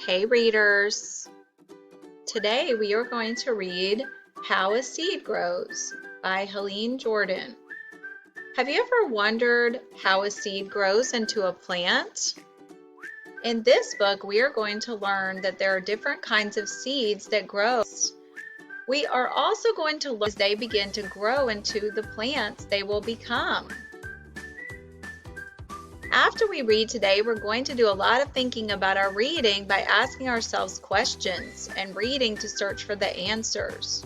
Hey readers! Today we are going to read How a Seed Grows by Helene Jordan. Have you ever wondered how a seed grows into a plant? In this book we are going to learn that there are different kinds of seeds that grow. We are also going to learn as they begin to grow into the plants they will become. After we read today, we're going to do a lot of thinking about our reading by asking ourselves questions and reading to search for the answers.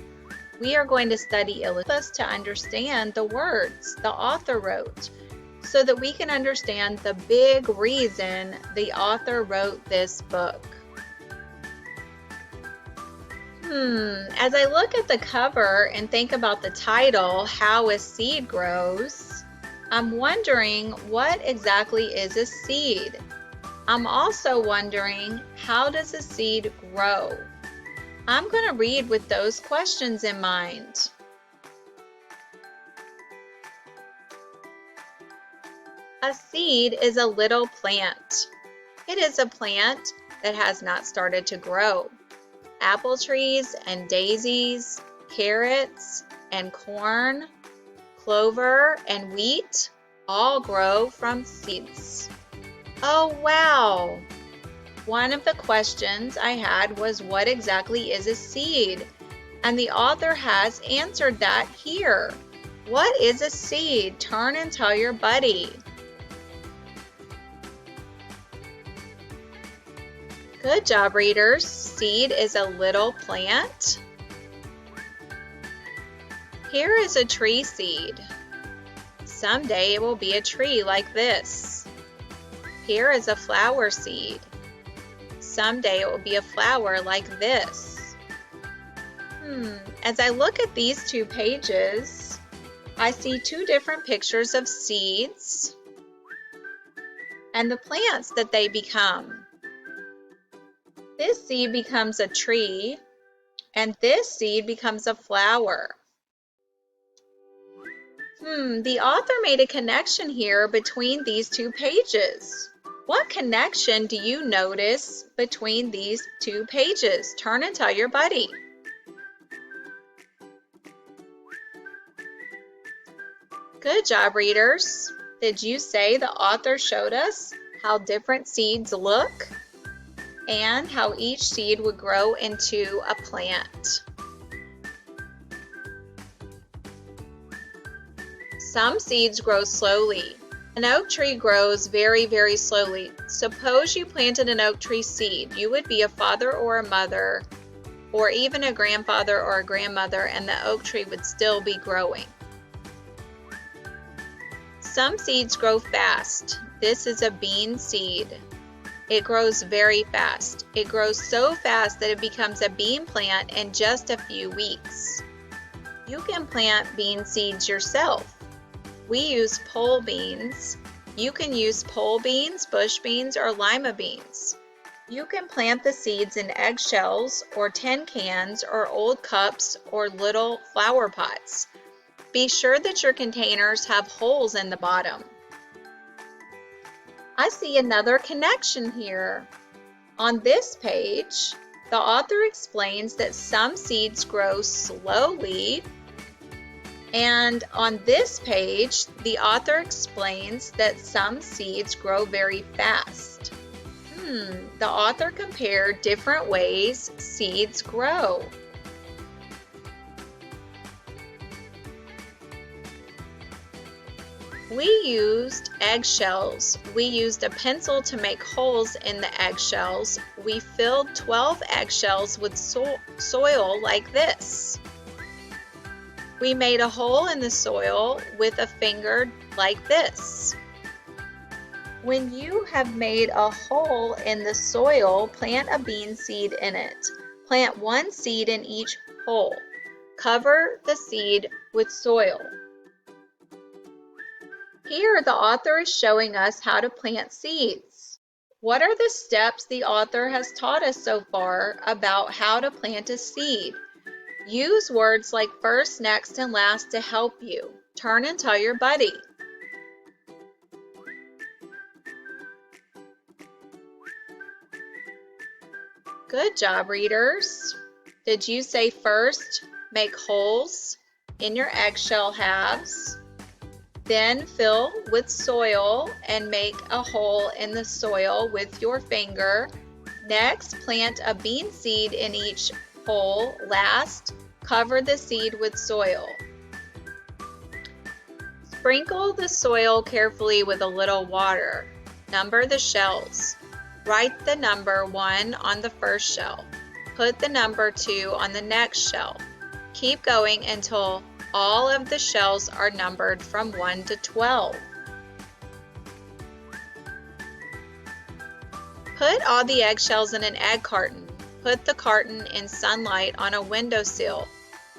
We are going to study illustrations to understand the words the author wrote so that we can understand the big reason the author wrote this book. As I look at the cover and think about the title, How a Seed Grows, I'm wondering what exactly is a seed? I'm also wondering, how does a seed grow? I'm going to read with those questions in mind. A seed is a little plant. It is a plant that has not started to grow. Apple trees and daisies, carrots and corn, clover and wheat all grow from seeds. Oh wow! One of the questions I had was, what exactly is a seed? And the author has answered that here. What is a seed? Turn and tell your buddy. Good job, readers. Seed is a little plant. Here is a tree seed. Someday it will be a tree like this. Here is a flower seed. Someday it will be a flower like this. As I look at these two pages, I see two different pictures of seeds and the plants that they become. This seed becomes a tree, and this seed becomes a flower. The author made a connection here between these two pages. What connection do you notice between these two pages? Turn and tell your buddy. Good job, readers. Did you say the author showed us how different seeds look and how each seed would grow into a plant? Some seeds grow slowly. An oak tree grows very, very slowly. Suppose you planted an oak tree seed. You would be a father or a mother, or even a grandfather or a grandmother, and the oak tree would still be growing. Some seeds grow fast. This is a bean seed. It grows very fast. It grows so fast that it becomes a bean plant in just a few weeks. You can plant bean seeds yourself. We use pole beans. You can use pole beans, bush beans, or lima beans. You can plant the seeds in eggshells or tin cans or old cups or little flower pots. Be sure that your containers have holes in the bottom. I see another connection here. On this page, the author explains that some seeds grow slowly. And on this page, the author explains that some seeds grow very fast. The author compared different ways seeds grow. We used eggshells. We used a pencil to make holes in the eggshells. We filled 12 eggshells with soil like this. We made a hole in the soil with a finger like this. When you have made a hole in the soil, plant a bean seed in it. Plant one seed in each hole. Cover the seed with soil. Here, the author is showing us how to plant seeds. What are the steps the author has taught us so far about how to plant a seed? Use words like first, next, and last to help you. Turn and tell your buddy. Good job, readers. Did you say first make holes in your eggshell halves? Then fill with soil and make a hole in the soil with your finger. Next, plant a bean seed in each hole. Last, cover the seed with soil. Sprinkle the soil carefully with a little water. Number the shells. Write the number 1 on the first shell. Put the number 2 on the next shell. Keep going until all of the shells are numbered from 1 to 12. Put all the eggshells in an egg carton. Put the carton in sunlight on a windowsill.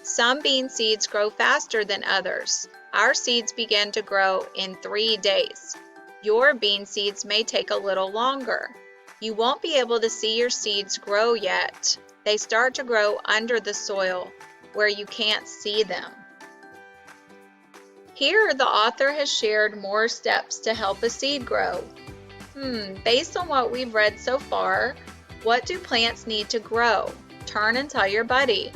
Some bean seeds grow faster than others. Our seeds begin to grow in 3 days. Your bean seeds may take a little longer. You won't be able to see your seeds grow yet. They start to grow under the soil where you can't see them. Here, the author has shared more steps to help a seed grow. Based on what we've read so far, what do plants need to grow? Turn and tell your buddy.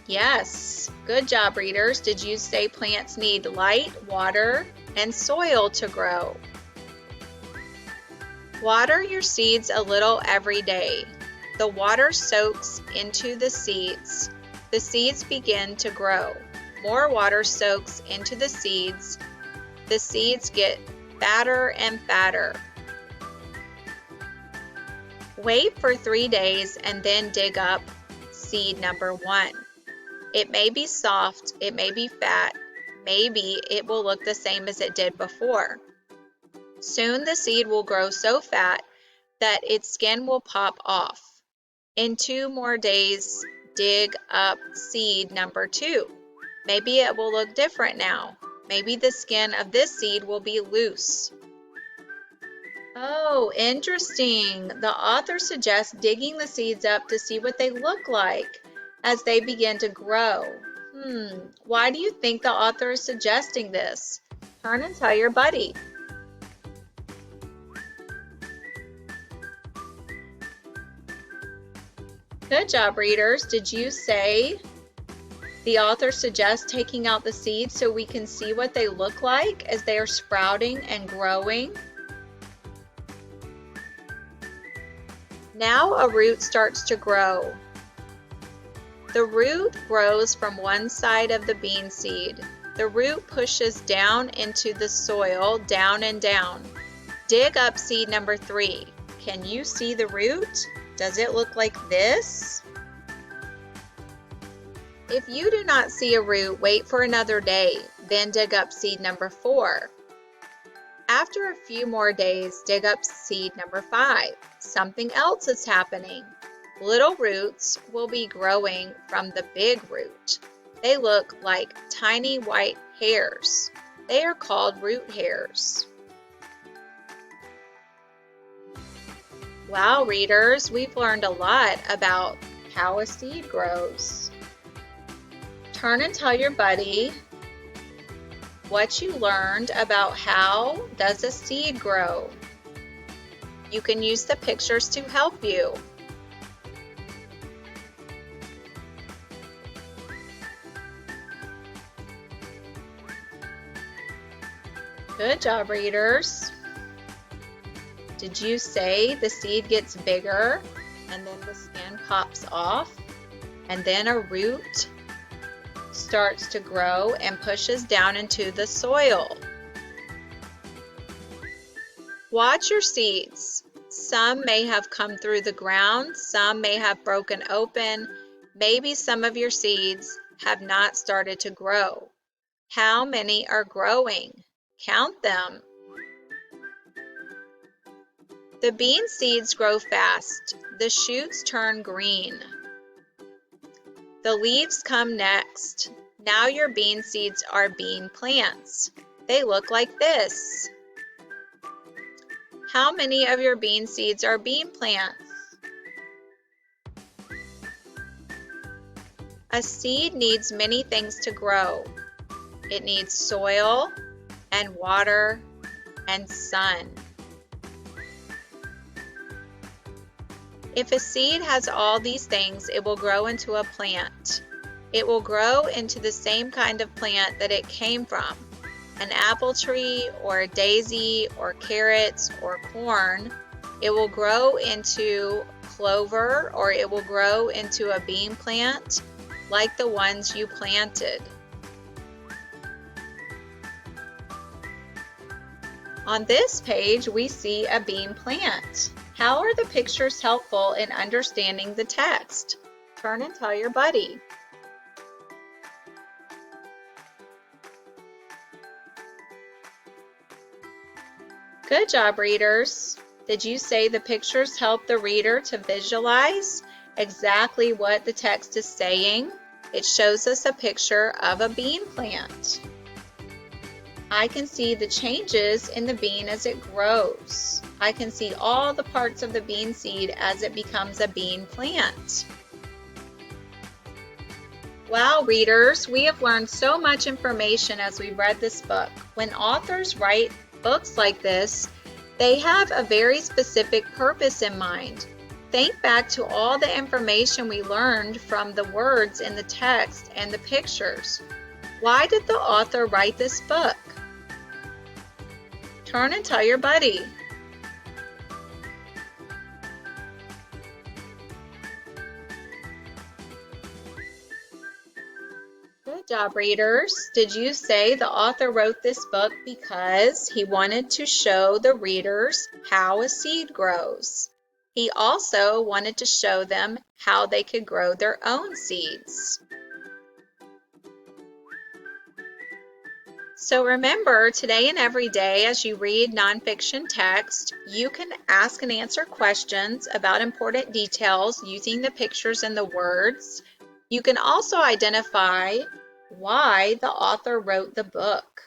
Yes, good job, readers. Did you say plants need light, water, and soil to grow? Water your seeds a little every day. The water soaks into the seeds. The seeds begin to grow. More water soaks into the seeds. The seeds get fatter and fatter. Wait for 3 days and then dig up seed number 1. It may be soft, it may be fat, maybe it will look the same as it did before. Soon the seed will grow so fat that its skin will pop off. In 2 more days, dig up seed number 2. Maybe it will look different now. Maybe the skin of this seed will be loose. Oh, interesting. The author suggests digging the seeds up to see what they look like as they begin to grow. Why do you think the author is suggesting this? Turn and tell your buddy. Good job, readers. Did you say the author suggests taking out the seeds so we can see what they look like as they are sprouting and growing? Now a root starts to grow. The root grows from one side of the bean seed. The root pushes down into the soil, down and down. Dig up seed number 3. Can you see the root? Does it look like this? If you do not see a root, wait for another day, then dig up seed number 4. After a few more days, dig up seed number 5. Something else is happening. Little roots will be growing from the big root. They look like tiny white hairs. They are called root hairs. Wow, readers, we've learned a lot about how a seed grows. Turn and tell your buddy what you learned about how does a seed grow. You can use the pictures to help you. Good job, readers. Did you say the seed gets bigger and then the skin pops off and then a root starts to grow and pushes down into the soil? Watch your seeds. Some may have come through the ground, some may have broken open. Maybe some of your seeds have not started to grow. How many are growing? Count them. The bean seeds grow fast. The shoots turn green. The leaves come next. Now your bean seeds are bean plants. They look like this. How many of your bean seeds are bean plants? A seed needs many things to grow. It needs soil and water and sun. If a seed has all these things, it will grow into a plant. It will grow into the same kind of plant that it came from, an apple tree or a daisy or carrots or corn. It will grow into clover, or it will grow into a bean plant like the ones you planted. On this page, we see a bean plant. How are the pictures helpful in understanding the text? Turn and tell your buddy. Good job, readers. Did you say the pictures help the reader to visualize exactly what the text is saying? It shows us a picture of a bean plant. I can see the changes in the bean as it grows. I can see all the parts of the bean seed as it becomes a bean plant. Wow, readers, we have learned so much information as we read this book. When authors write books like this, they have a very specific purpose in mind. Think back to all the information we learned from the words in the text and the pictures. Why did the author write this book? Turn and tell your buddy. Good job, readers. Did you say the author wrote this book because he wanted to show the readers how a seed grows? He also wanted to show them how they could grow their own seeds. So remember, today and every day as you read nonfiction text, you can ask and answer questions about important details using the pictures and the words. You can also identify why the author wrote the book.